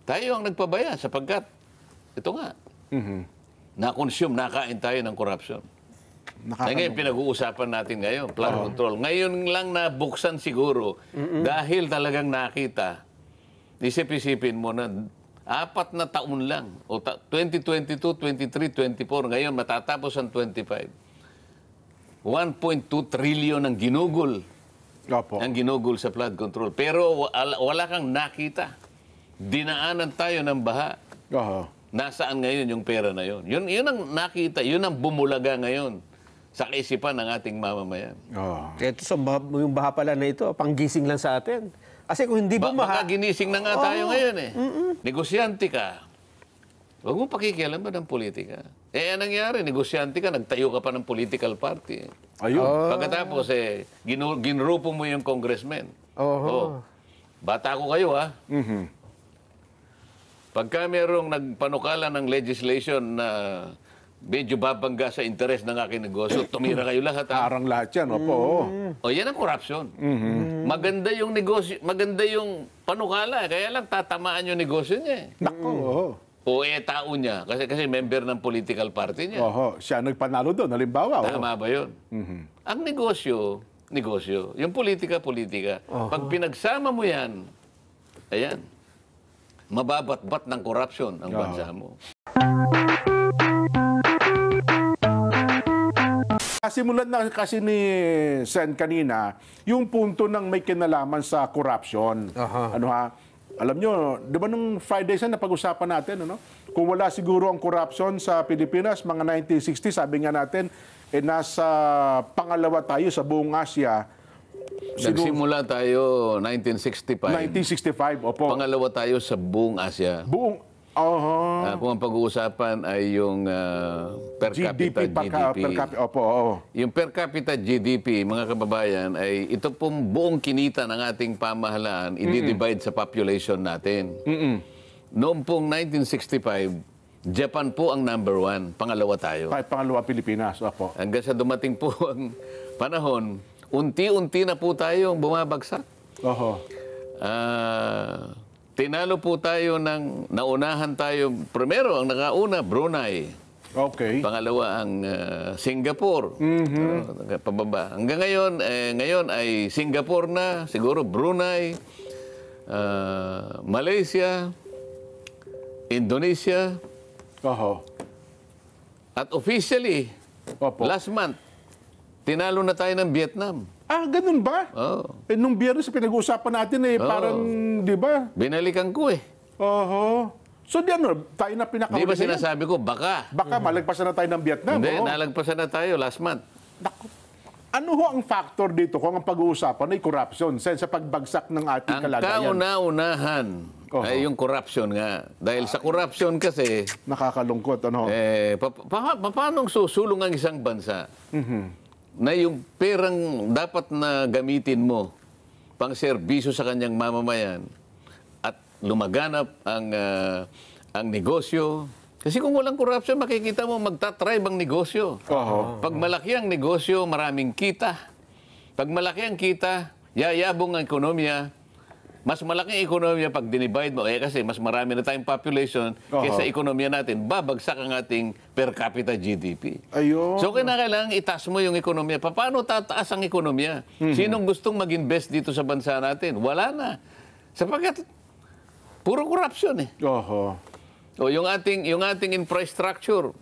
Tayo ang nagpabaya sapagkat, ito nga, na-consume, nakain tayo ng corruption. Ngayon, pinag-uusapan natin ngayon, flood control. Ngayon lang nabuksan siguro dahil talagang nakita, isip-isipin mo na 4 na taon lang, 2022, 23, 24, ngayon matatapos ang 25. 1.2 trillion ang ginugol. Ang ginugol sa flood control. Pero wala kang nakita. Dinaanan tayo ng baha. Nasaan ngayon yung pera na yun? Yun ang nakita, yun ang bumulaga ngayon sa kaisipan ng ating mamamayan. Ito yung baha pala na ito, panggising lang sa atin. Kasi kung hindi bumaha... Baka ginising na nga tayo ngayon eh. Negosyante ka. Huwag mong pakikialaman ng politika. Anong nangyari? Negosyante ka, nagtayo ka pa ng political party. Pagkatapos, ginrupo mo yung congressman. Bata ko kayo, ha? Pagka merong nagpanukala ng legislation na medyo babangga sa interes ng aking negosyo, tumira kayo lahat. Parang lahat yan, opo. Yan ang corruption. Maganda yung negosyo, maganda yung panukala, kaya lang tatamaan yung negosyo niya. Nako. Tao niya, kasi member ng political party niya. Siya nagpanalo doon, halimbawa. Tama ba yun? Ang negosyo. Yung politika. Pag pinagsama mo yan, ayan, mababat-bat ng corruption ang bansa mo. Simulan na kasi ni Sen kanina, yung punto ng may kinalaman sa corruption. Alam nyo, di ba nung Friday na pag-usapan natin, kung wala siguro ang corruption sa Pilipinas, mga 1960, sabi nga natin, nasa pangalawa tayo sa buong Asia. Nagsimula tayo 1965. 1965, opo. Pangalawa tayo sa buong Asia. Kung ang pag-uusapan ay yung per capita GDP. Yung per capita GDP, mga kababayan, ay ito pong buong kinita ng ating pamahalaan, i-divide sa population natin. Noong pong 1965, Japan po ang number 1, pangalawa tayo. Pangalawa Pilipinas, opo. Hanggang sa dumating po ang panahon, unti-unti na po tayong bumabagsak. Tinalo po tayo naunahan tayo. Primero, ang nakauna, Brunei. Pangalawa, ang Singapore. Pababa. Hanggang ngayon ay Singapore na, siguro Brunei, Malaysia, Indonesia. At officially, last month, tinalo na tayo ng Vietnam. Ganun ba? Nung Biyernes pinag-uusapan natin parang, di ba? Binalikan ko eh. So, tayo na pinakahuli. Di ba sinasabi ko, baka? Baka malagpasan na tayo ng Vietnam. Hindi, nalagpasan na tayo last month. Ano ang factor dito kung ang pag-uusapan ay corruption sa pagbagsak ng ating kalagayan? Ang kauna-unahan ay yung corruption nga. Dahil sa corruption kasi... Nakakalungkot, paano susulong ang isang bansa? Na yung perang dapat na gamitin mo pang serbisyo sa kanyang mamamayan at lumaganap ang negosyo. Kasi kung walang corruption, makikita mo magtatribe ang negosyo. Pag malaki ang negosyo, maraming kita. Pag malaki ang kita, yayabong ang ekonomiya. Mas malaking ekonomiya pag dinivide mo. Kasi mas marami na tayong population kaysa ekonomiya natin, babagsak ang ating per capita GDP. So, kailangan itaas mo yung ekonomiya. Paano tataas ang ekonomiya? Sinong gustong mag-invest dito sa bansa natin? Wala na. Sapagkat puro corruption eh. Yung ating infrastructure.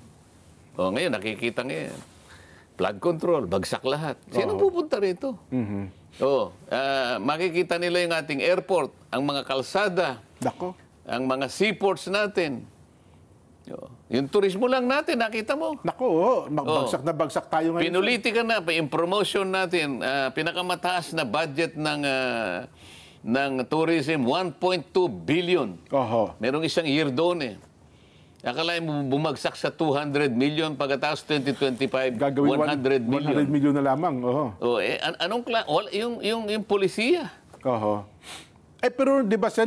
Ngayon, nakikita ngayon. Flood control, bagsak lahat. Sinong pupunta rito? Makikita nila yung ating airport, ang mga kalsada, ang mga seaports natin. Yung turismo lang natin, nakita mo? Bagsak na bagsak tayo ngayon. Pinuliti ka na, yung promotion natin, pinakamataas na budget ng tourism, 1.2 billion. Merong isang year doon eh. Akalain mo bumagsak sa 200 million pagkatapos 2025, 100 million. 100 million na lamang. Anong yung polisiya? Pero di ba sa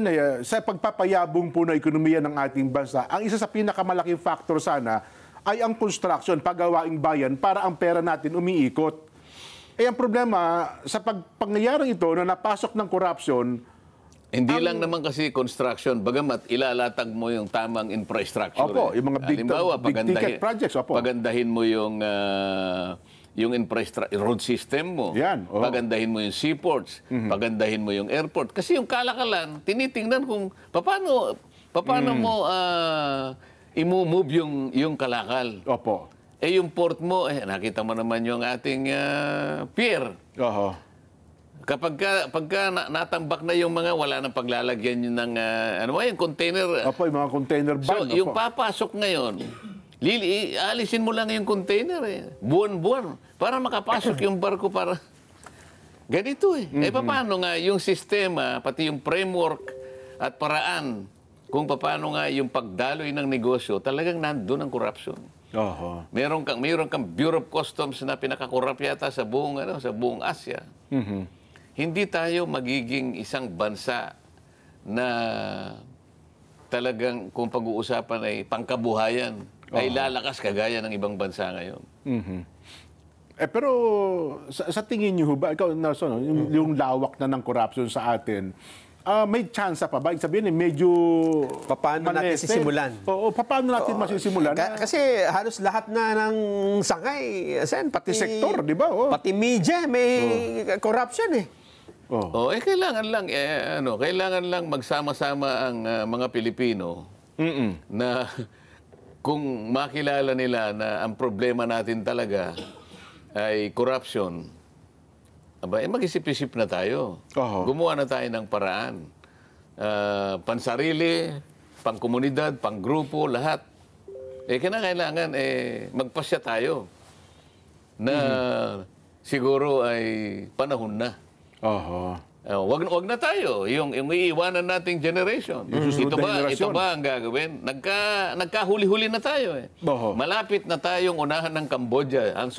pagpapayabong po na ekonomiya ng ating bansa, ang isa sa pinakamalaking factor sana ay ang construction, paggawaing bayan para ang pera natin umiikot. Ang problema, sa pangyayari ito na napasok ng corruption, Hindi lang naman kasi construction, bagamat ilalatag mo yung tamang infrastructure. Opo, yung mga big ticket projects, opo. Pagandahin mo yung road system mo. Yan, oo. Pagandahin mo yung seaports. Pagandahin mo yung airport. Kasi yung kalakalan, tinitingnan kung paano mo i-move yung kalakal. Opo. Yung port mo, nakita mo naman yung ating pier. Oho. Pagka natambak na yung mga wala nang paglalagyan yun ng yung container. Opo, yung mga container van. So, yung papasok ngayon, alisin mo lang yung container buwan-buwan para makapasok yung barko para ganito paano nga yung sistema, pati yung framework at paraan kung paano nga yung pagdaloy ng negosyo, talagang nandun ang corruption. Oho. Meron kang Bureau of Customs na pinakakorap yata sa buong Asia. Hindi tayo magiging isang bansa na talagang kung pag-uusapan ay pangkabuhayan, ay lalakas kagaya ng ibang bansa ngayon. Pero sa tingin niyo ba, ikaw, Nelson, yung lawak na ng corruption sa atin, may chance pa ba? Ibig sabihin, medyo Paano natin sisimulan? Oo, paano natin masisimulan? Kasi halos lahat na ng sangay, pati sektor, di ba? Oh. Pati media, may corruption Kailangan lang magsama-sama ang mga Pilipino na kung makilala nila na ang problema natin talaga ay corruption, mag-isip-isip na tayo. Gumawa na tayo ng paraan. Pansarili, pangkomunidad, panggrupo, lahat. Kinakailangan magpasya tayo na siguro ay panahon na. Wag na tayo. Yung iiwanan nating generation. Ito ba ang gagawin? Nagkahuli-huli na tayo Malapit na tayong unahan ng Cambodia. Ang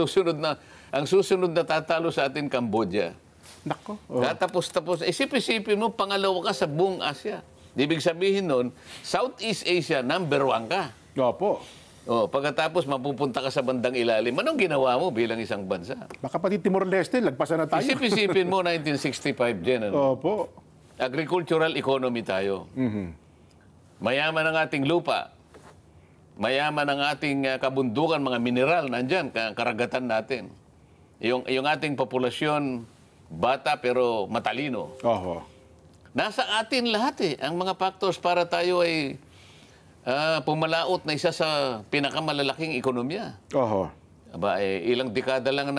susunod na tatalo sa atin, Cambodia. Nako. Tapos, isip-isipin mo, pangalawa ka sa buong Asia. Ibig sabihin nun, Southeast Asia, #1 ka. Opo. Pagkatapos, mapupunta ka sa bandang ilalim. Anong ginawa mo bilang isang bansa? Baka pati Timor-Leste, lagpasan na tayo. Isip-isipin mo, 1965 din. Opo. Agricultural economy tayo. Mayaman ang ating lupa. Mayaman ang ating kabundukan, mga mineral, nandyan, karagatan natin. Yung ating populasyon, bata pero matalino. Nasa atin lahat ang mga factors para tayo ay pumalaot na isa sa pinakamalalaking ekonomiya. Ilang dekada lang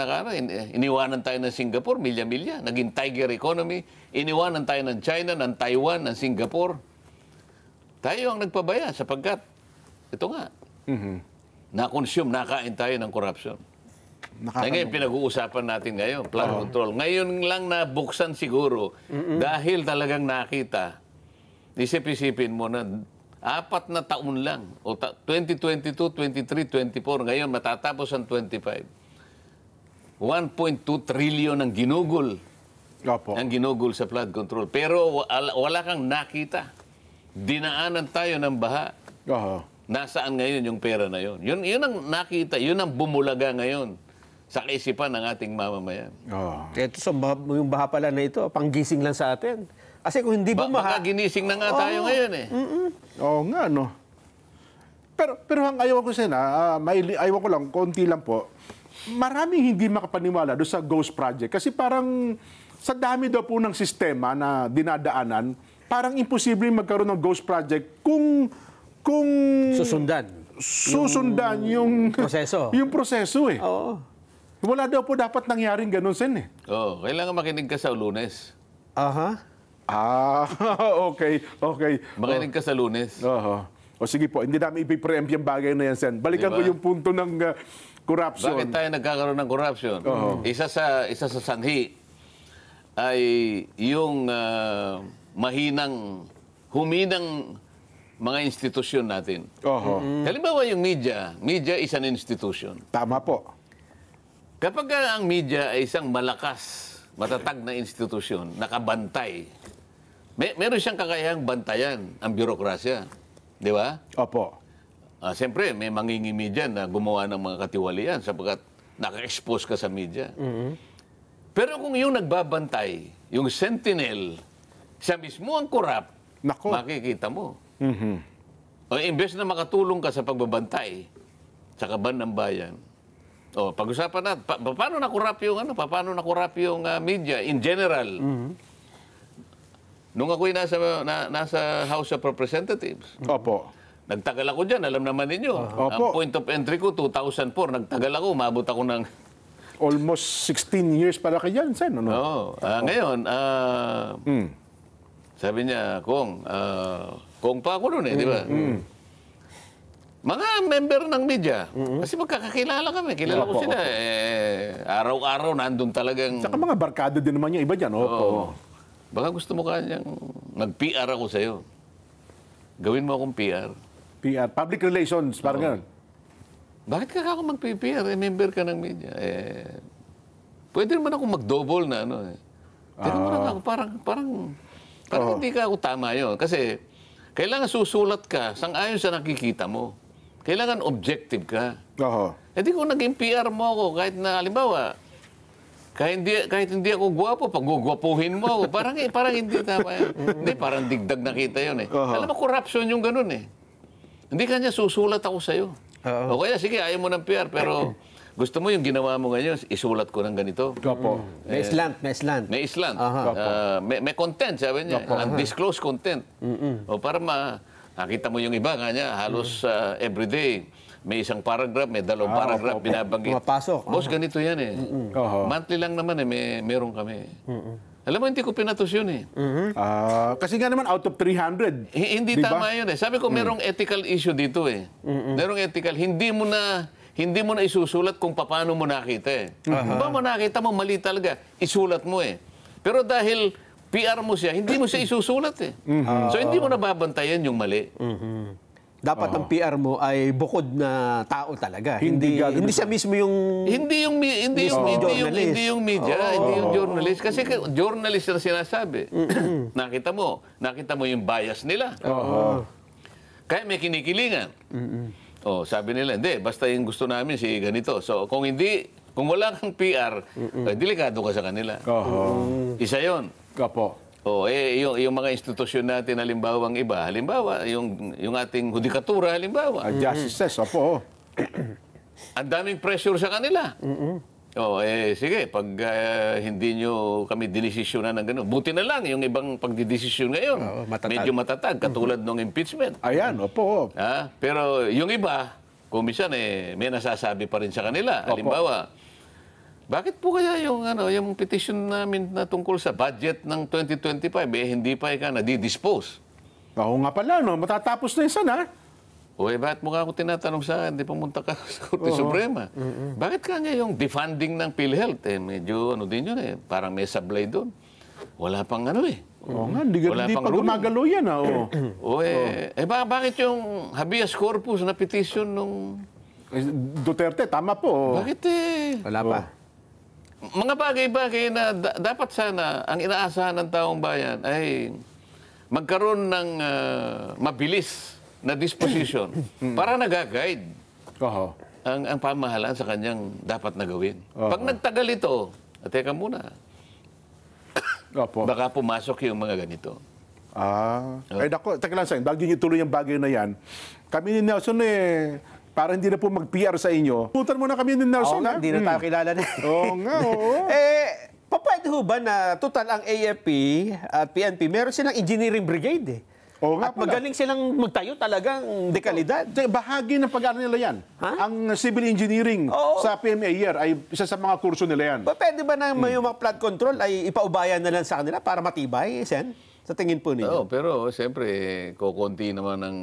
iniwanan tayo ng Singapore, milya-milya. Naging tiger economy. Iniwanan tayo ng China, ng Taiwan, ng Singapore. Tayo ang nagpabaya sapagkat, ito nga, nakain tayo ng corruption. Ngayon, pinag-uusapan natin ngayon, flood control. Ngayon lang nabuksan siguro dahil talagang nakita, isip-isipin mo na 4 na taon lang, 2022, 23, 24, ngayon matatapos ang 25. 1.2 trillion ang ginugol. Ang ginugol sa flood control. Pero wala kang nakita. Dinaanan tayo ng baha. Nasaan ngayon yung pera na yun? Yun ang nakita, yun ang bumulaga ngayon sa kaisipan ng ating mamamayan. Ito yung baha pala na ito, panggising lang sa atin. Kasi kung hindi bumaha... Baka ginising na nga tayo ngayon Oo nga, no. Pero ang ayaw ko ayaw ko lang, konti lang po, maraming hindi makapaniwala doon sa Ghost Project. Kasi parang sa dami daw po ng sistema na dinadaanan, parang imposible magkaroon ng Ghost Project kung susundan yung proseso. Yung proseso Oo. Wala daw po dapat nangyaring ganun, Sen kailangan makinig ka sa Lunes. Okay. Makinig ka sa Lunes. O sige po, hindi namin ipipreempt yung bagay na yan, Sen. Balikan ko yung punto ng corruption. Bakit tayo nagkakaroon ng corruption? Isa sa sanhi ay yung huminang mga institusyon natin. Halimbawa yung media is an institution. Tama po. Kapag ang media ay isang malakas, matatag na institusyon, nakabantay, meron siyang kakayahang bantayan ang bürokrasya. Di ba? Opo. Siyempre, may mangingimi dyan na gumawa ng mga katiwalian sapagkat naka-expose ka sa media. Pero kung yung nagbabantay, yung sentinel siya mismo ang corrupt, Nako. makikita mo. O imbes na makatulong ka sa pagbabantay sa kaban ng bayan, o pag-usapan natin, paano na-corrupt yung, paano na-corrupt yung media in general? Nung ako'y nasa House of Representatives, Opo. nagtagal ako dyan, alam naman ninyo. Opo. Ang point of entry ko, 2004, nagtagal ako, umabot ako ng... Almost 16 years pala kayo dyan, Sen. Ano? Oo. Ngayon, sabi niya, Kung pa ako noon di ba? Mga member ng media. Kasi magkakakilala kami. Kilala ko sila. Araw-araw nandun talagang... Saka mga barkada din naman yung iba dyan. Opo. Oo. Baka gusto mo kanyang mag-PR ako sa'yo. Gawin mo akong PR. PR, public relations, parang ganun. Bakit ka ako mag-PR? Member ka ng media. Pwede naman ako mag-double na Teka muna ako, parang hindi ka ako tama yun. Kasi kailangan susulat ka sang-ayon sa nakikita mo. Kailangan objective ka. Oo. Hindi kung naging PR mo ako, kahit na, halimbawa, kahit hindi ako gwapo, pag-gwapuhin mo ako, parang hindi tama yan. Hindi, parang digdag nakita yun Alam mo, corruption yung ganun Hindi kanya susulat ako sa'yo. O kaya, sige, ayaw mo ng PR, pero gusto mo yung ginawa mo ngayon, isulat ko ng ganito. Opo. May slant, may slant. May islant. May content, sabi niya. Undisclosed content. O para makita mo yung iba, kanya, halos everyday, may isang paragraph, may dalawang paragraph, binabanggit. Pumapasok. Boss, ganito yan Monthly lang naman meron kami. Alam mo, hindi ko pinatos yun Kasi nga naman, out of 300. Hindi Diba? tama yun Sabi ko, merong ethical issue dito Merong ethical. Hindi mo na isusulat kung paano mo nakita Kung ba mo nakita mo, mali talaga. Isulat mo Pero dahil PR mo siya, hindi mo siya isusulat So hindi mo nababantayan yung mali. Dapat ang PR mo ay bukod na tao talaga. Hindi Hindi siya mismo yung... Hindi yung media, hindi yung journalist. Kasi journalist na sinasabi. Nakita mo yung bias nila. Kaya may kinikilingan. Sabi nila, hindi, basta yung gusto namin si ganito. So kung wala kang PR, delikado ka sa kanila. Isa yon. Opo. Yung mga institusyon natin, halimbawa, yung ating hudikatura, halimbawa. Justices, opo. Ang daming pressure sa kanila. Sige, pag hindi nyo kami dinesisyonan ng gano'n, buti na lang yung ibang pagdidesisyon ngayon. Matatag. Medyo matatag, katulad ng impeachment. Ayan, opo. Pero yung iba, kung minsan may nasasabi pa rin sa kanila. Halimbawa, bakit po kaya yung petition namin na tungkol sa budget ng 2025, hindi pa nadidispose? Oo nga pala, matatapos na yun sana. Bakit mo ako tinatanong sa akin, di pumunta ka sa Korte Suprema? Bakit kanya yung defunding ng PhilHealth? Medyo din yun parang may sablay doon. Wala pang Oo nga, hindi pa gumagalo yan. Bakit yung habeas corpus na petition nung... Duterte, tama po. Bakit Wala pa. Mga bagay-bagay na dapat sana ang inaasahan ng taong bayan ay magkaroon ng mabilis na disposition para nag-guide ang pamahalaan sa kanyang dapat na gawin. Pag nagtagal ito, teka muna, baka pumasok yung mga ganito. Teka lang sa'yo, bago nyo tuloy yung bagay na yan, kami ni Nelson para hindi na po mag-PR sa inyo, putan mo na kami ni Nelson, ha? Hindi na tayo kilala na. Oo nga, oo. Papayad ho ba na total ang AFP at PNP, meron silang engineering brigade Oo nga At pala. magaling silang magtayo talagang dekalidad. Bahagi ng pag-aaral nila yan. Ang civil engineering sa PMA year ay isa sa mga kurso nila yan. Pwede ba na may mga flood control ay ipaubayan na lang sa kanila para matibay, Sen? Sa tingin po ninyo? Pero siyempre, kukunti naman ang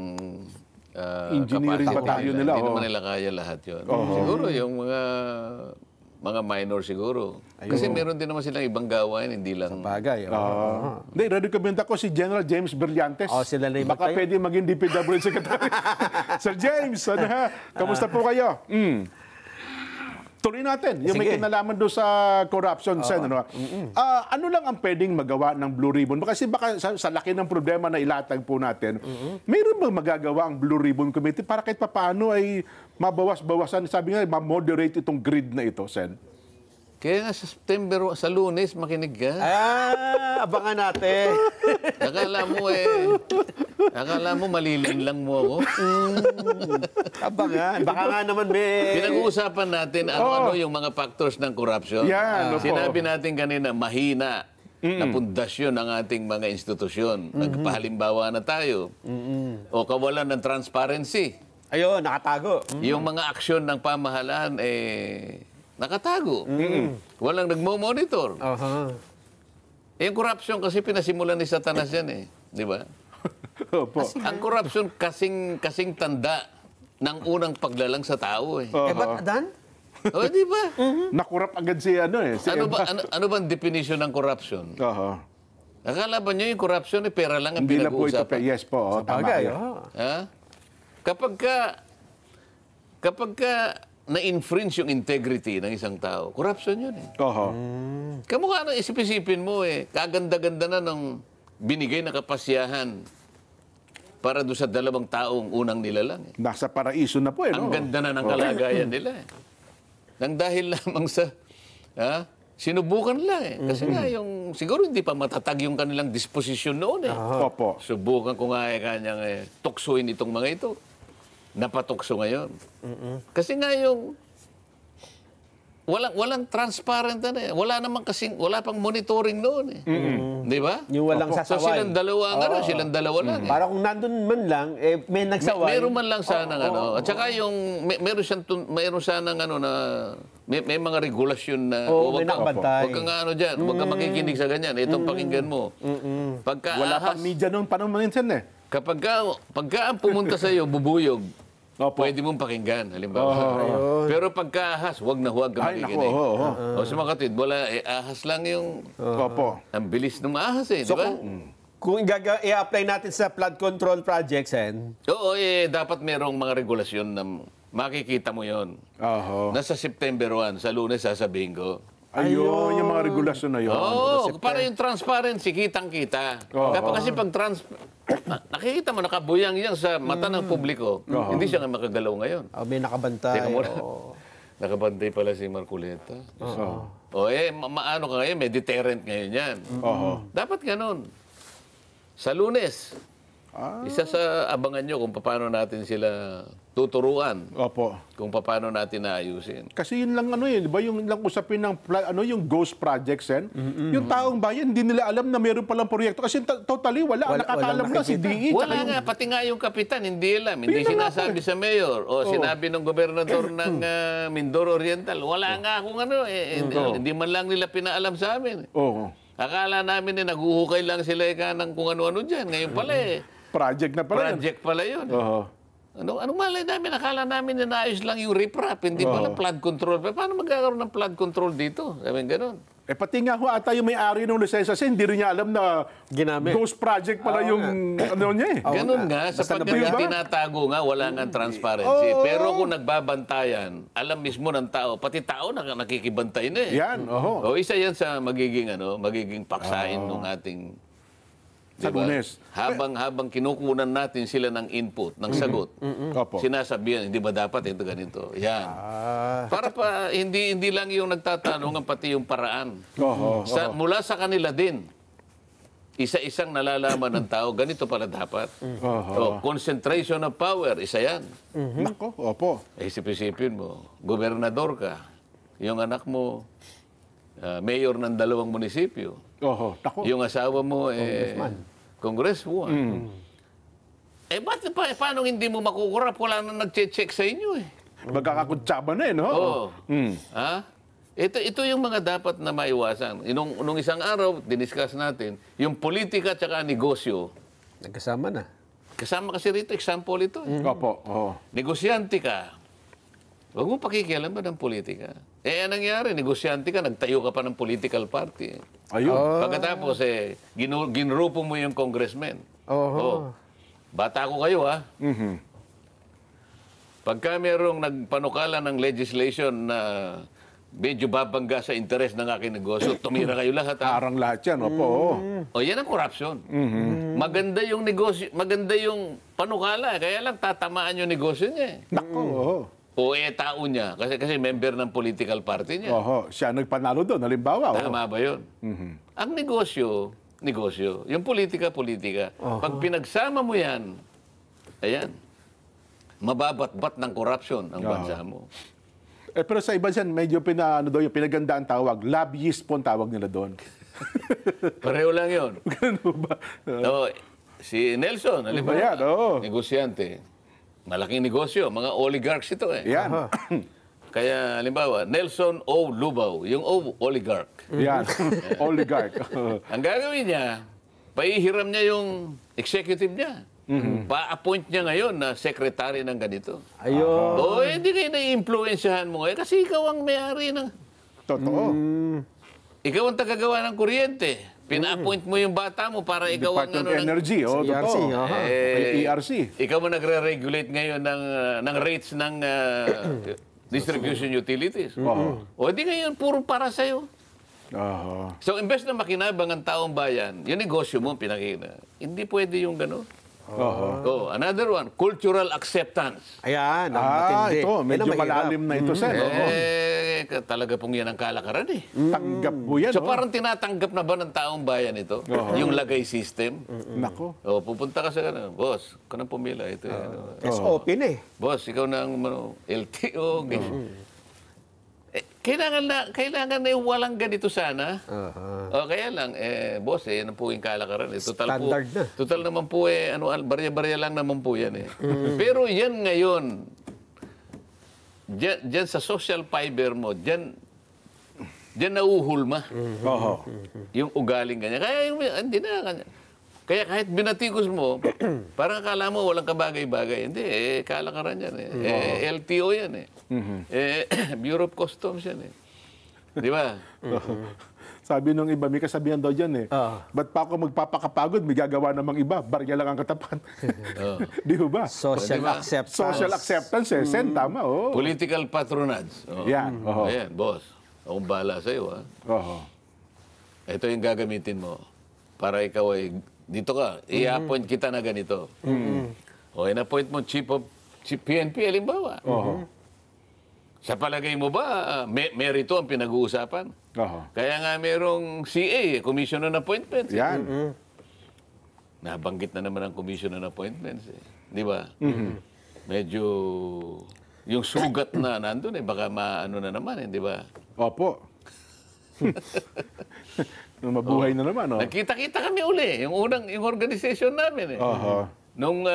Engineering capacity battalion nila, Hindi naman nila kaya lahat yun. Siguro yung mga minor siguro. Kasi meron din naman silang ibang gawain, hindi lang... Bagay. Hindi, rekomenda ko si General James Brillantes. Sila na Baka tayo. pwede maging DPWH Secretary. Sir James, kamusta po kayo? Tuloy natin. Yung may Sige. kinalaman doon sa corruption. Sen, ano lang ang pwedeng magawa ng Blue Ribbon? Kasi baka sa laki ng problema na ilatag po natin, mayroon bang magagawa ang Blue Ribbon Committee para kahit papaano ay mabawas-bawasan, sabi nga, ma-moderate itong grid na ito, Sen? Kaya nga sa September, sa Lunes, makinig ka. Abangan natin. Akala mo malilin lang mo ako. Abangan. Baka nga naman may... Pinag-uusapan natin ano yung mga factors ng corruption. Yan, opo. Sinabi natin kanina, mahina na pundasyon ng ating mga institusyon. Nagpahalimbawa na tayo. O kawalan ng transparency. Ayun, nakatago. Yung mga aksyon ng pamahalaan, nakatago. Walang nagmo-monitor. Yung corruption kasi pinasimulan ni Satanas yan eh. Di ba? Opo. Ang corruption kasing tanda ng unang paglalang sa tao eh. Ba't Adan? O, di ba? Nakurap agad si ano eh. Si Eva. Ano ba ang definition ng corruption? Oho. Akala ba nyo yung corruption eh, pera lang ang Hindi na po ito. pinag-uusapan? Yes po. Oh, tama. Bagay, yan. Ha? Kapag ka na-infringe yung integrity ng isang tao, corruption yun eh. Oho. Kamukha na isip-isipin mo eh, kaganda-ganda na ng binigay na kapasyahan para doon sa dalawang taong unang nilalang. Eh. Nasa paraiso na po eh. Ang No? ganda na ng kalagayan nila eh. Nang dahil lamang sa, sinubukan lang eh. Kasi nga yung, siguro hindi pa matatag yung kanilang disposisyon noon eh. Opo. Subukan ko nga kanyang tuksuin itong mga ito. Napatukso ngayon. Kasi nga yung walang transparent na eh. Wala pang monitoring noon eh. Di ba? Yung walang So sasaway. silang dalawa lang eh. Para kung nandun man lang, may nagsaway. Meron man lang sana At saka yung meron sanang na may mga regulasyon na May nakabantay. Huwag kang diyan, huwag kang makikinig sa ganyan. Itong pakinggan mo. Pagka Wala pang media noon pa naman minsan eh. pagka ang pumunta sa iyo bubuyog, Opo. pwede mong pakinggan, halimbawa. Pero pagka ahas, huwag na huwag ka Ay, naku. makikinig. Oo. O sa mga kapatid, wala, ahas lang yung, Opo. ang bilis ng ahas eh, di ba? Kung i-apply natin sa flood control projects, Oo, dapat merong mga regulasyon na makikita mo yon. Oho. Nasa September 1, sa Lunes, sasabihin ko. Ayun, yung mga regulasyon na yun. Oo, para yung transparency, kitang-kita. Kasi pag nakikita mo, nakabuyang yan sa mata ng publiko, hindi siya nga makagalaw ngayon. may nakabantay. Teka muna. Nakabantay pala si Marcoleta. Maano ka ngayon, may deterrent ngayon yan. Dapat ganun. Sa Lunes, isa sa abangan nyo kung paano natin sila tuturuan, Opo. kung paano natin naayusin. Kasi yun lang di ba yung lang usapin ng yung ghost projects yung taong bayan hindi nila alam na meron palang proyekto kasi totally wala ang nakakaalam na si DE. Wala nga, pati nga yung kapitan, hindi alam. Hindi sinasabi sa mayor o sinabi ng gobernador ng Mindoro Oriental. Wala nga kung hindi man lang nila pinaalam sa amin. Oo. Akala namin naguhukay lang sila ng kung ano-ano dyan. Ngayon pala Project na pala. project pala yun. Oo. Anong malay namin? Akala namin na naayos lang yung riprap, hindi pala flood control. Paano magkakaroon ng flood control dito? Sabi gano'n. Pati nga ho ata yung may-ari ng lisensya hindi rin niya alam na Ginamit. ghost project pala yung niya eh. Ganun nga, sapagkat diba? tinatago nga, wala nga transparency. Pero kung nagbabantayan, alam mismo ng tao, pati tao nakikibantay na eh. Yan, oho. O isa yan sa magiging paksain ng ating Sa Lunes. Habang kinukunan natin sila ng input, ng sagot, Opo. sinasabihan, hindi ba dapat ito ganito? Yan. Para pa hindi lang yung nagtatanungan, pati yung paraan. Oho. Mula sa kanila din. Isa-isang nalalaman ng tao, ganito pala dapat. Concentration of power, isa yan. Nako, opo. Isip-isipin mo, gobernador ka, yung anak mo, mayor ng 2 munisipyo, Oho. Nako. yung asawa mo, congresswoman. Paano hindi mo makukurap? Wala na nag-check sa inyo eh. Magkakakutsaba na no? Oo. Ha? Ito yung mga dapat na maiwasan. Nung isang araw, diniscuss natin, yung politika at saka negosyo. Nagkasama na. Kasama kasi rito, example ito. Opo. Oho. Negosyante ka. Huwag mo pakikialam ba ng politika? Anong nangyari? Negosyante ka, nagtayo ka pa ng political party. Ayun. Pagkatapos, ginrupo mo yung congressman. Bata ko kayo, ha? Pagka merong nagpanukala ng legislation na medyo babangga sa interes ng aking negosyo, tumira kayo lahat, ha? Arang lahat yan, opo. Yan ang corruption. Maganda yung negosyo, maganda yung panukala, kaya lang tatamaan yung negosyo niya. Nako, oho. O tao niya, kasi member ng political party niya. Oho, siya nagpanalo doon, halimbawa. Tama ba yun? Ang negosyo, yung politika. Pag pinagsama mo yan, ayan, mababatbat ng corruption ang bansa mo. Pero sa iba dyan, medyo yung pinagandaan tawag, lobbyist po ang tawag nila doon. Pareho lang yun. Ganun ba? No, si Nelson, halimbawa, Yan, oo. negosyante. Malaking negosyo, mga oligarchs ito eh. Yan. Kaya, halimbawa, Nelson O. Lubao, yung O, oligarch. Yan. Oligarch. Ang gagawin niya, paihiram niya yung executive niya. Pa-appoint niya ngayon na secretary ng ganito. Ayun. O, hindi kayo na-influensyahan mo ngayon kasi ikaw ang may-ari ng... Totoo. Ikaw ang tagagawa ng kuryente. Pina-appoint mo yung bata mo para ikaw ang Department of Energy. Oh, ERC, totoo. aha. May ERC. Ikaw mo nagre-regulate ngayon ng rates ng distribution utilities. O di ngayon, puro para sa'yo. Oho. So, imbes na makinabang ang taong bayan, yung negosyo mo, pinakita. Hindi pwede yung gano'n. Oh, another one, cultural acceptance. Ayan, ang matindi. Ito, Yan medyo ang mahirap. malalim na ito, Sen. Talaga pong yan ang kalakaran eh. Tanggap po yan. So parang tinatanggap na ba ng taong bayan ito? Yung lagay system? Nako. O, pupunta ka sa gano'n. Boss, ka nang pumila. Ito, SOP na eh. Boss, ikaw na ang LTO. Kailangan na walang ganito sana. O, kaya lang, boss, yan po yung kalakaran. Standard na. Total naman po barya-barya lang naman po yan eh. Pero yan ngayon, dyan sa social fiber mo, dyan nauhulma. Oho. Yung ugaling ganyan. Kaya hindi na kanya. Kaya kahit binatikos mo, parang akala mo walang kabagay-bagay. Hindi, kalakaran yan eh. LTO yan eh. Bureau of Customs yan eh. Di ba? Sabi nung iba, may kasabihan daw dyan eh. Ba't pa ako magpapakapagod? May gagawa namang iba. Barya lang ang katapat. Di ba? Social Diba? acceptance. Social acceptance eh. Sen, tama. Oh. Political patronage. Oh. Yan. Oho. Ayan, boss. Akong bahala sa'yo, ha? Oho. Ito yung gagamitin mo para ikaw ay dito ka, i-appoint kita na ganito. O in-appoint mo chief PNP, halimbawa. Sa palagay mo ba, merito ang pinag-uusapan? Oho. Kaya nga merong CA, Commission on Appointments. Yan. Nabanggit na naman ang Commission on Appointments. Di ba? Medyo, yung sugat na nandun baka maano na naman, di ba? Opo. Mabuhay na naman, oh. Nagkita-kita kami uli, yung organization namin Oho. Nung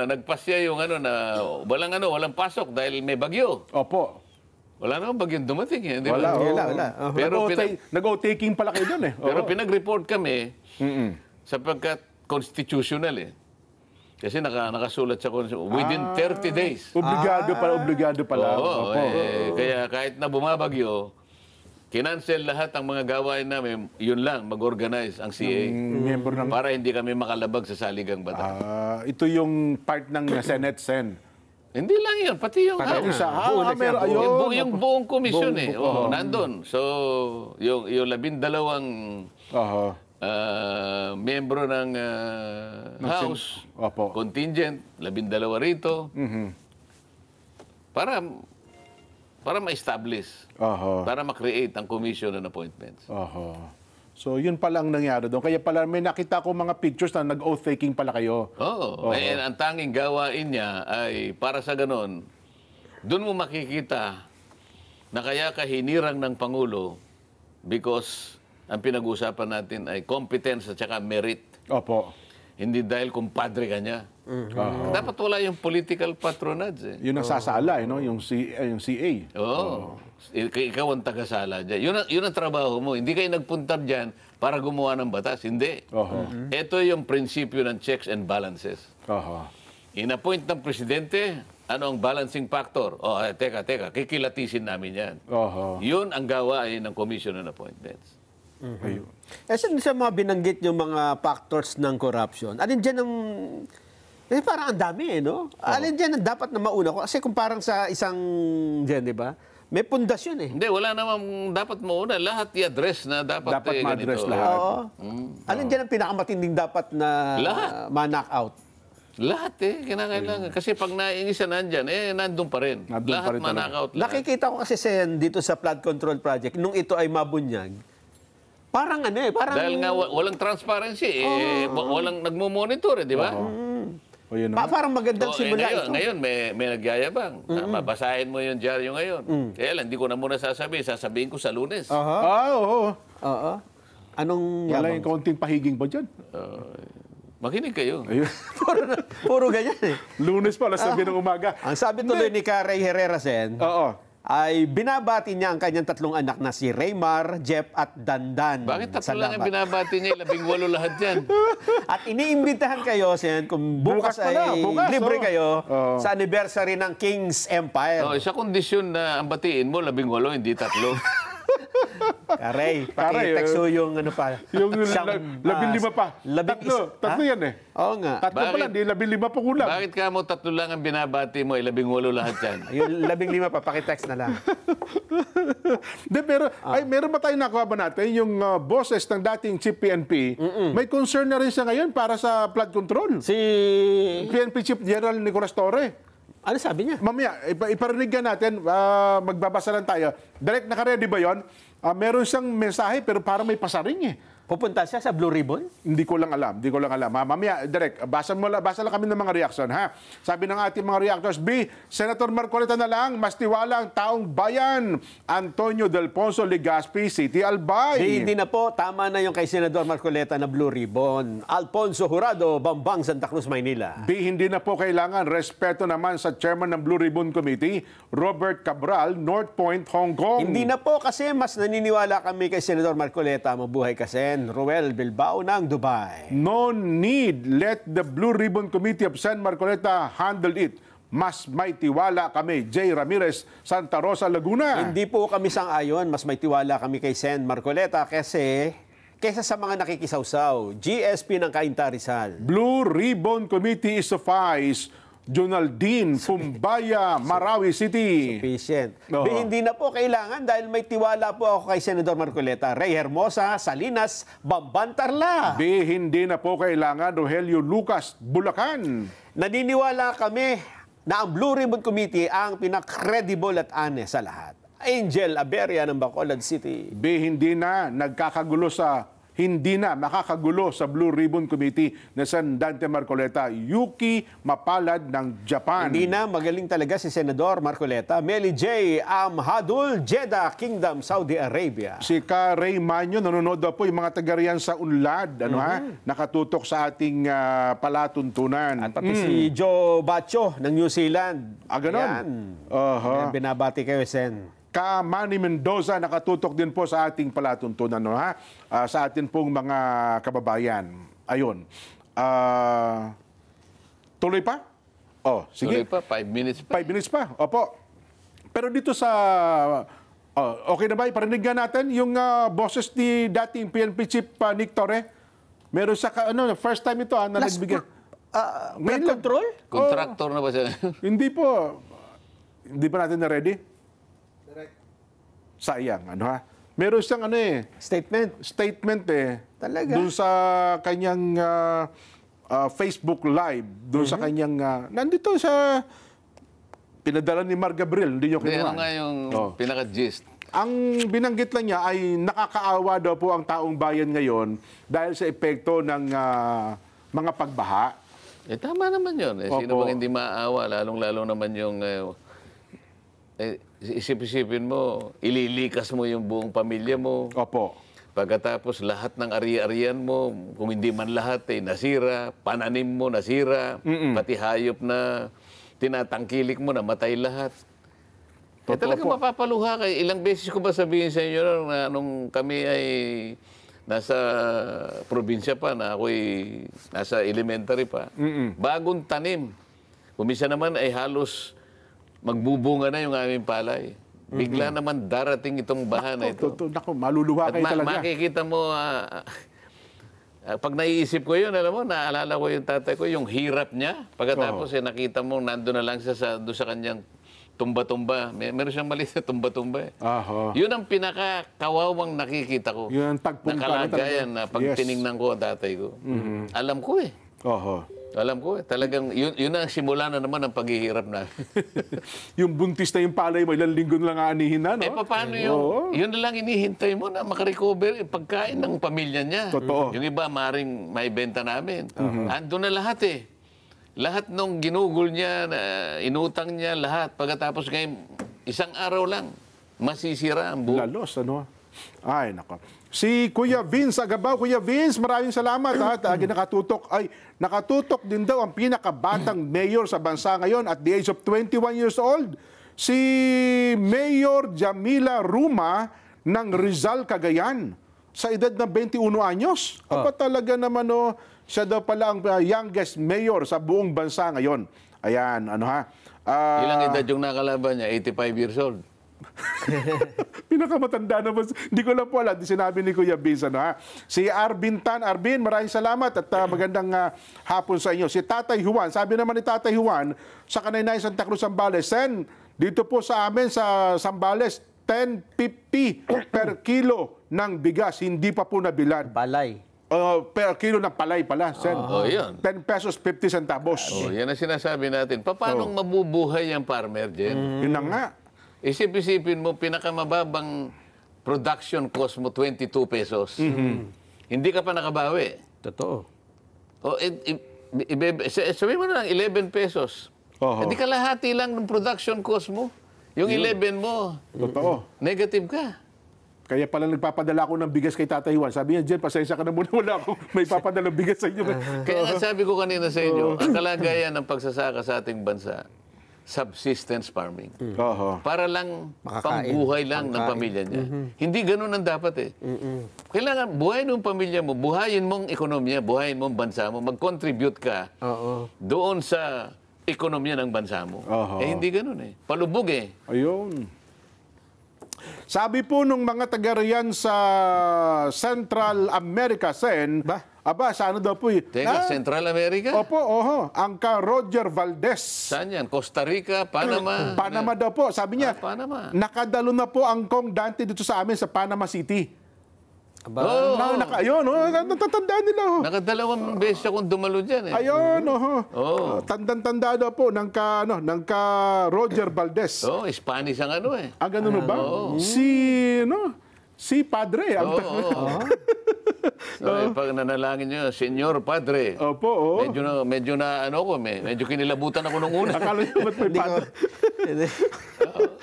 nagpasya yung walang pasok dahil may bagyo. Opo. Wala naman bagyong dumating eh, di ba? Wala, oh. Wala. Pero nag-o-taking pala kayo dun eh. pero pinag-report kami sapagkat constitutional eh. Kasi nakasulat sa constitution within 30 days. Obligado pala. Oo, kaya kahit na bumabagyo, kinancel lahat ang mga gawain namin, yun lang, mag-organize ang CA. Member ng... Para hindi kami makalabag sa saligang batas. ito yung part ng Senate Sen. Hindi lang yun, pati yung Meron, ayun. yung buong komisyon Buong- nandun. So, yung 12 Oho. membro ng House, Opo. contingent, 12 rito, para ma-establish, Oho. para ma-create ang Commission on Appointments. Oho. So, yun pala ang nangyari doon. Kaya pala may nakita ko mga pictures na nag-oath taking pala kayo. Oo. Ang tanging gawain niya ay para sa ganon, doon mo makikita na kaya ka hinirang ng Pangulo because ang pinag-uusapan natin ay competence at saka merit. Opo. Hindi dahil kumpadre ka niya. Dapat wala yung political patronage eh. Yun ang sasala, no? Yung CA. Oo. Ikaw ang tagasala dyan. Yun ang trabaho mo. Hindi kayo nagpunta dyan para gumawa ng batas. Hindi. Oho. Ito yung prinsipyo ng checks and balances. Oho. In-appoint ng presidente, ano ang balancing factor? Teka, kikilatisin namin yan. Oho. Yun ang gawain ng Commission on Appointments. Ayun. Sa mga binanggit yung mga factors ng corruption, alin dyan ang... Kasi parang ang dami no? Alin dyan ang dapat na mauna ko? Kasi kung parang sa isang dyan, di ba? May pundasyon eh. Hindi, wala namang dapat mauna. Lahat i-address na dapat ma-address ganito. lahat. Oo. Alin dyan ang pinakamatinding dapat na Lahat. ma-knock out? Lahat kinakailangan. Kasi pag naingisa nandyan, nandun pa rin. Nandun Lahat pa rin talaga. manakaut lahat. Nakikita ko kasi Sen dito sa flood control project, nung ito ay mabunyag, parang parang... Dahil nga walang transparency, walang nagmo-monitor, di ba? O yun naman. parang magandang simula ito. Ngayon may nagyayabang. Mabasahin mo yung dyaryo ngayon. Kaya lang, hindi ko na muna sasabihin ko sa Lunes. Oo. Oo. Anong Wala yabang? yung kaunting pahiging ba dyan? Makinig kayo. Ayun. Puro ganyan eh. Lunes pa, alas 9 ng umaga. Ang sabi tuloy ni Karay Herrera Sen, Oo. ay binabati niya ang kanyang 3 anak na si Raymar, Jeff at Dandan. Bakit tatlo lang ang Salamat. binabati niya? 18 lahat dyan. At iniimbitahan kayo, Sen, kung bukas, Bukas pala, ay bukas, libre oo. kayo Oo. sa anniversary ng King's Empire. Sa kondisyon na ang batiin mo, 18, hindi 3. Karay, Karay, pakitext mo yung ano pa. Yung siyang, 15 pa. Tatlo yan eh. Oo nga. Tatlo pa lang, di 15 pa kulang. Bakit ka mo 3 lang ang binabati mo, 18 lahat yan? Yung 15 pa, pakitext na lang. Meron ba tayong nakuha ba natin? Yung bosses ng dating Chief PNP, may concern na rin siya ngayon para sa flood control. Si... PNP Chief General Nicolas Torre. Ano sabi niya? Mamaya, iparinig ka natin, magbabasa lang tayo. Direct, naka-ready ba yun? Meron siyang mensahe pero parang may pasaring eh. Pupunta siya sa Blue Ribbon? Hindi ko lang alam. Mamaya, direct, basa lang kami ng mga reaction, ha? Sabi ng ating mga reactors, B, Senator Marcoleta na lang, mas tiwala ang taong bayan. Antonio Delfonso Legaspi, City Albay. Hindi na po. Tama na yung kay Senador Marcoleta na Blue Ribbon. Alfonso Jurado, Bambang, Santa Cruz, Maynila. B, hindi na po kailangan. Respeto naman sa chairman ng Blue Ribbon Committee, Robert Cabral, North Point, Hong Kong. Hindi na po kasi mas naniniwala kami kay Senador Marcoleta. Mabuhay ka, Sen. Ruel Bilbao ng Dubai. No need. Let the Blue Ribbon Committee of Sen. Marcoleta handle it. Mas may tiwala kami. J. Ramirez, Santa Rosa, Laguna. Hindi po kami sang-ayon. Mas may tiwala kami kay Sen. Marcoleta kasi kesa sa mga nakikisawsaw. GSP ng Cainta Rizal. Blue Ribbon Committee is suffice. Junaldin, Pumbaya, Marawi City. Sufficient. Oo. Hindi na po kailangan dahil may tiwala po ako kay Senador Marcoleta. Rey Hermosa, Salinas, Bambantarla. B, hindi na po kailangan. Rogelio Lucas, Bulacan. Naniniwala kami na ang Blue Ribbon Committee ang pinaka-credible at honest sa lahat. Angel Aberia ng Bacolod City. B, hindi na makakagulo sa Blue Ribbon Committee na San Dante Marcoleta. Yuki Mapalad ng Japan. Hindi na magaling talaga si Senador Marcoleta. Meli J. Amhadul, Jeddah Kingdom, Saudi Arabia. Si Ray Manyo, nanonood daw po yung mga taga riyan sa Unlad, nakatutok sa ating palatuntunan. At pati si Joe Bacho ng New Zealand. Ganon? Yan. Yan, binabati kayo, Sen. Manny Mendoza, nakatutok din po sa ating palatuntunan, sa atin pong mga kababayan. Ayun. Tuloy pa? Sige. Tuloy pa, 5 minutes pa. 5 minutes pa, opo. Pero dito sa... okay na ba? Iparinig nga natin yung boses ni dating PNP Chief Nick Torre. Meron sa... first time ito na nagbigay. Flood control? Contractor na ba siya? Hindi po. Hindi pa natin na-ready? Sayang, Meron siyang statement Talaga? doon sa kanyang Facebook Live, doon sa kanyang nandito sa pinadala ni Mar Gabriel, hindi niyo Hindi, kinuha. ano nga yung pinaka-gist? Ang binanggit lang niya ay nakakaawa daw po ang taong bayan ngayon dahil sa epekto ng mga pagbaha. Tama naman yun. Sino Opo. bang hindi maawa? Lalong-lalo naman yung... isip-isipin mo, ililikas mo yung buong pamilya mo. Opo. Pagkatapos lahat ng ari-arian mo, kung hindi man lahat, nasira. Pananim mo, nasira. Pati hayop na tinatangkilik mo, namatay lahat. Totoo Talaga po. mapapaluha kayo. Ilang beses ko ba sabihin sa inyo nung kami ay nasa probinsya pa, na ako'y nasa elementary pa. Bagong tanim. Kumisa naman ay halos magbubunga na yung aming palay. Bigla naman darating itong baha na ito. Naku, maluluha At kayo talaga. makikita mo, pag naiisip ko yun, alam mo, naalala ko yung tatay ko, yung hirap niya. Pagkatapos, nakita mo, nandun na lang siya doon sa kanyang tumba-tumba. Meron siyang maliit na tumba-tumba. Yun ang pinakakawawang nakikita ko. Yun ang tagpong na kalagayan na pag tinignan ko ang tatay ko. Alam ko eh. Oho. Alam ko, talagang yun ang simula na naman ng paghihirap na. Yung buntis na yung palay mo, ilang linggo na lang aanihin na, no? Paano yun na lang inihintay mo na makarecover yung pagkain ng pamilya niya. Totoo. Yung iba, maring maibenta namin. Ando na lahat eh. Lahat nung ginugol niya, inutang niya, lahat. Pagkatapos ngayon, isang araw lang, masisira ang buo. Lalos, ano? Ay, nako. Si Kuya Vince Agabaw. Kuya Vince, maraming salamat. Nakatutok din daw ang pinakabatang mayor sa bansa ngayon at the age of 21 years old. Si Mayor Jamila Ruma ng Rizal, Cagayan. Sa edad na 21 anyos. Aba talaga naman, siya daw pala ang youngest mayor sa buong bansa ngayon. Ayan, ano ha. Ilang edad yung nakalaban niya? 85 years old. Pinakamatanda naman. Hindi ko lang po alam. Di sinabi ni Kuya Vince, ano ha. Si Arvin Tan. Arvin, maraming salamat at magandang hapon sa inyo. Si Tatay Juan. Sabi naman ni Tatay Juan, sa Kanaynayan, Santa Cruz, Zambales, Sen, dito po sa amin sa Zambales, 10.50 per kilo ng bigas. Hindi pa po nabilad. Balay. Per kilo ng palay pala, Sen. Yun. 10 pesos 50 centavos. Yan ang sinasabi natin. Paano mabubuhay ang farmer, Jen? Yun na nga. Isip-isipin mo, pinakamababang production cost mo, 22 pesos. Hindi ka pa nakabawi. Totoo. Sabihin mo na lang, 11 pesos. Hindi kalahati lang ng production cost mo. Yung 11 mo, Totoo. negative ka. Kaya pala nagpapadala ko ng bigas kay Tatay Juan. Sabi niya, Jen, pasensya ka na muna. Wala ako. May papadala bigas sa inyo. Kaya nga sabi ko kanina sa inyo, ang kalagayan ng pagsasaka sa ating bansa, subsistence farming. Para lang pambuhay lang ng pamilya niya. Hindi ganun ang dapat eh. Kailangan buhayin mo ang pamilya mo, buhayin mong ekonomiya, buhayin mo ang bansa mo, mag-contribute ka doon sa ekonomiya ng bansa mo. Hindi ganun eh. Palubog eh. Ayun. Sabi po nung mga taga riyan sa Central America, Sen, sa ano daw po Teka, Central America? Opo, ang ka Roger Valdez. Saan yan? Costa Rica, Panama? Panama daw po. Sabi niya, Panama. nakadalo na po ang Kong Dante dito sa amin sa Panama City. Ayun, natatandaan nila. Nakadalawang beses akong dumalo dyan eh. Ayun, tandang-tanda daw po ng ka Roger Valdez. Spanish ang ano eh. Ganun ba? Si Padre. Pag nanalangin nyo, Senyor Padre. Opo, Medyo na ano ko, medyo kinilabutan ako nung una. Akala nyo ba't may Padre?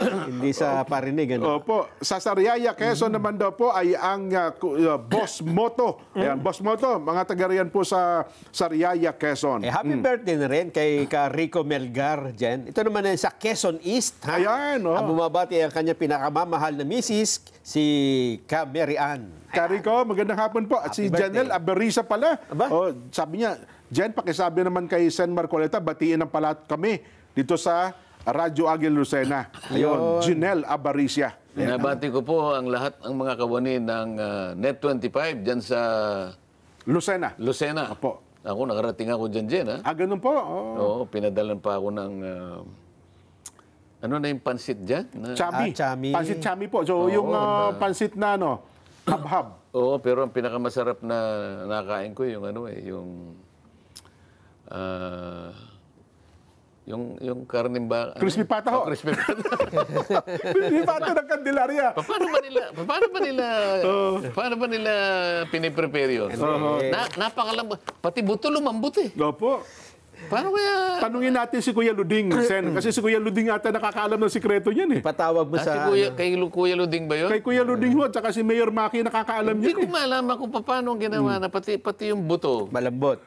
Hindi sa parinig. Opo. Sa Sariaya, Quezon naman daw po ay ang Boss Moto. Ayan, Boss Moto, mga taga riyan po sa Sariaya, Quezon. Happy birthday na rin kay Rico Melgar, Jen. Ito naman ay sa Quezon East. Ayan, Ang bumabati ang kanyang pinakamamahal na misis, si Ka Mary Ann. Rico, magandang hapon po. At si Janelle Aberisa pala. Sabi niya, Jen, pakisabi naman kay Sen Marcoleta, batiin ang pala kami dito sa Radyo Agil Lucena. Ayun, Janelle Aberisa. Nabati ko po ang lahat ng mga kawani ng Net 25 dyan sa Lucena. Opo. Ako, nakarating ako dyan, Jen. Ganun po. Oo, pinadalan pa ako ng... ano na yung pansit dyan? Chami. Chami. Pansit chami po. So, yung pansit na hab-hab. Oo, pero ang pinakamasarap na nakain ko yung yung karning ba? Crispy pata ho. Crispy pata. Crispy pata ng Candelaria. Paano ba nila piniprepare yun? Napakalambot. Pati buto lumambot eh. Opo. Paano kaya? Tanungin natin si Kuya Luding, Sen. Kasi si Kuya Luding ata nakakaalam ng sikreto niyan eh. Patawag mo sa... Kay Kuya Luding ba yun? Kay Kuya Luding ho, at saka si Mayor Maki nakakaalam Hindi yun ko malaman kung paano ang ginawa na pati yung buto. Malambot.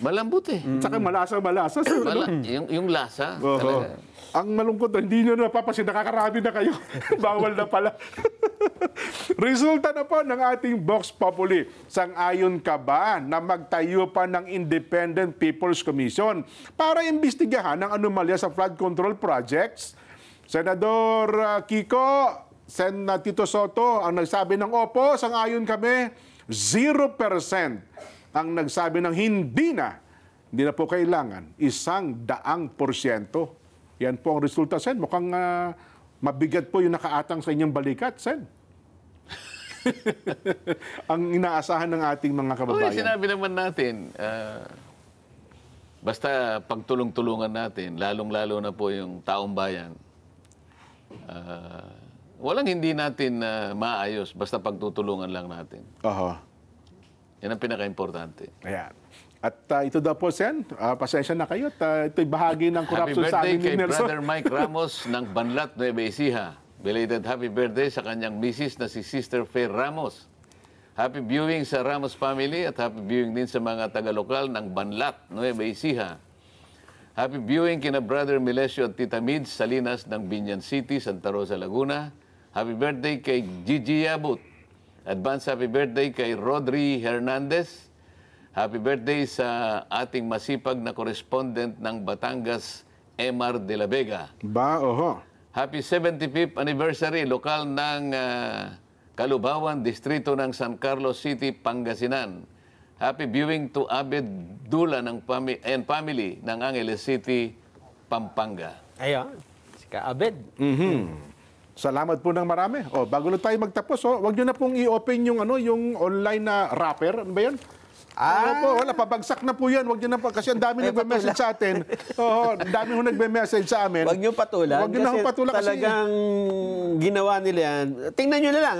Malambot eh. Tsaka malasa-malasa. Yung lasa. Talaga. Ang malungkot, hindi nyo napapasin, nakakarami na kayo. Bawal na pala. Resulta na po ng ating Vox Populi. Sang-ayon ka ba na magtayo pa ng Independent People's Commission para imbestigahan ang anomalya sa flood control projects? Senador Kiko, Sen Tito Soto, ang nagsabi ng opo, sang-ayon kami, 0% ang nagsabi ng hindi na po kailangan 100%. Yan po ang resulta, Sen. Mukhang mabigat po yung nakaatang sa inyong balikat, Sen. Ang inaasahan ng ating mga kababayan. Sinabi naman natin, Basta pagtulong-tulungan natin, lalong-lalo na po yung taong bayan, walang hindi natin maayos, basta pagtutulungan lang natin. Oho. Yan ang pinaka-importante. Ayan. At ito daw po, Sen, pasensya na kayo at ito'y bahagi ng Happy corruption sa birthday amin ni kay Nelson. Brother Mike Ramos ng Banlat, Nueva Ecija. Belated happy birthday sa kanyang misis na si Sister Faye Ramos. Happy viewing sa Ramos family at happy viewing din sa mga taga-lokal ng Banlat, Nueva Ecija. Happy viewing kina Brother Melesio at Tita Mids Salinas ng Binyan City, Santa Rosa, Laguna. Happy birthday kay Gigi Yabut. Advance happy birthday kay Rodri Hernandez. Happy birthday sa ating masipag na correspondent ng Batangas, Emar de la Vega. Oho. Happy 75th anniversary, lokal ng Kalubawan, distrito ng San Carlos City, Pangasinan. Happy viewing to Abed Dula and family ng Angeles City, Pampanga. Ayun, si Kaabed. Salamat po ng marami. Bago na tayo magtapos, wag niyo na pong i-open yung yung online na wrapper. Ano ba 'yan? Wala, pabagsak na po yan. Huwag nyo na po, kasi ang dami nagme-message sa atin. Ang dami ho nagme-message sa amin. Huwag nyo patulan. Huwag nyo na ho patulan kasi talagang ginawa nila yan. Tingnan nyo na lang,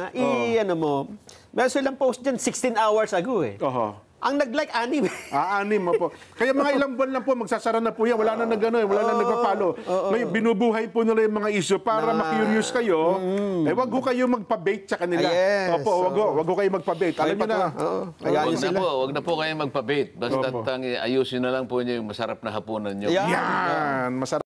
ano mo. Meron silang post dyan 16 hours ago eh. Oho. Ang nag-like, 6. 6 mo po. Kaya mga ilang buwan lang po, magsasara na po yan. Wala na wala na nagpa-follow. May binubuhay po nila yung mga issue para ma-curious kayo. Wag ho kayo magpa-bait sa kanila. Yes. Opo, wag ho kayo magpa-bait. Alam niyo na. Wag na po kayo magpa-bait. Basta ayusin na lang po niyo yung masarap na hapunan niyo. Yan. Masarap.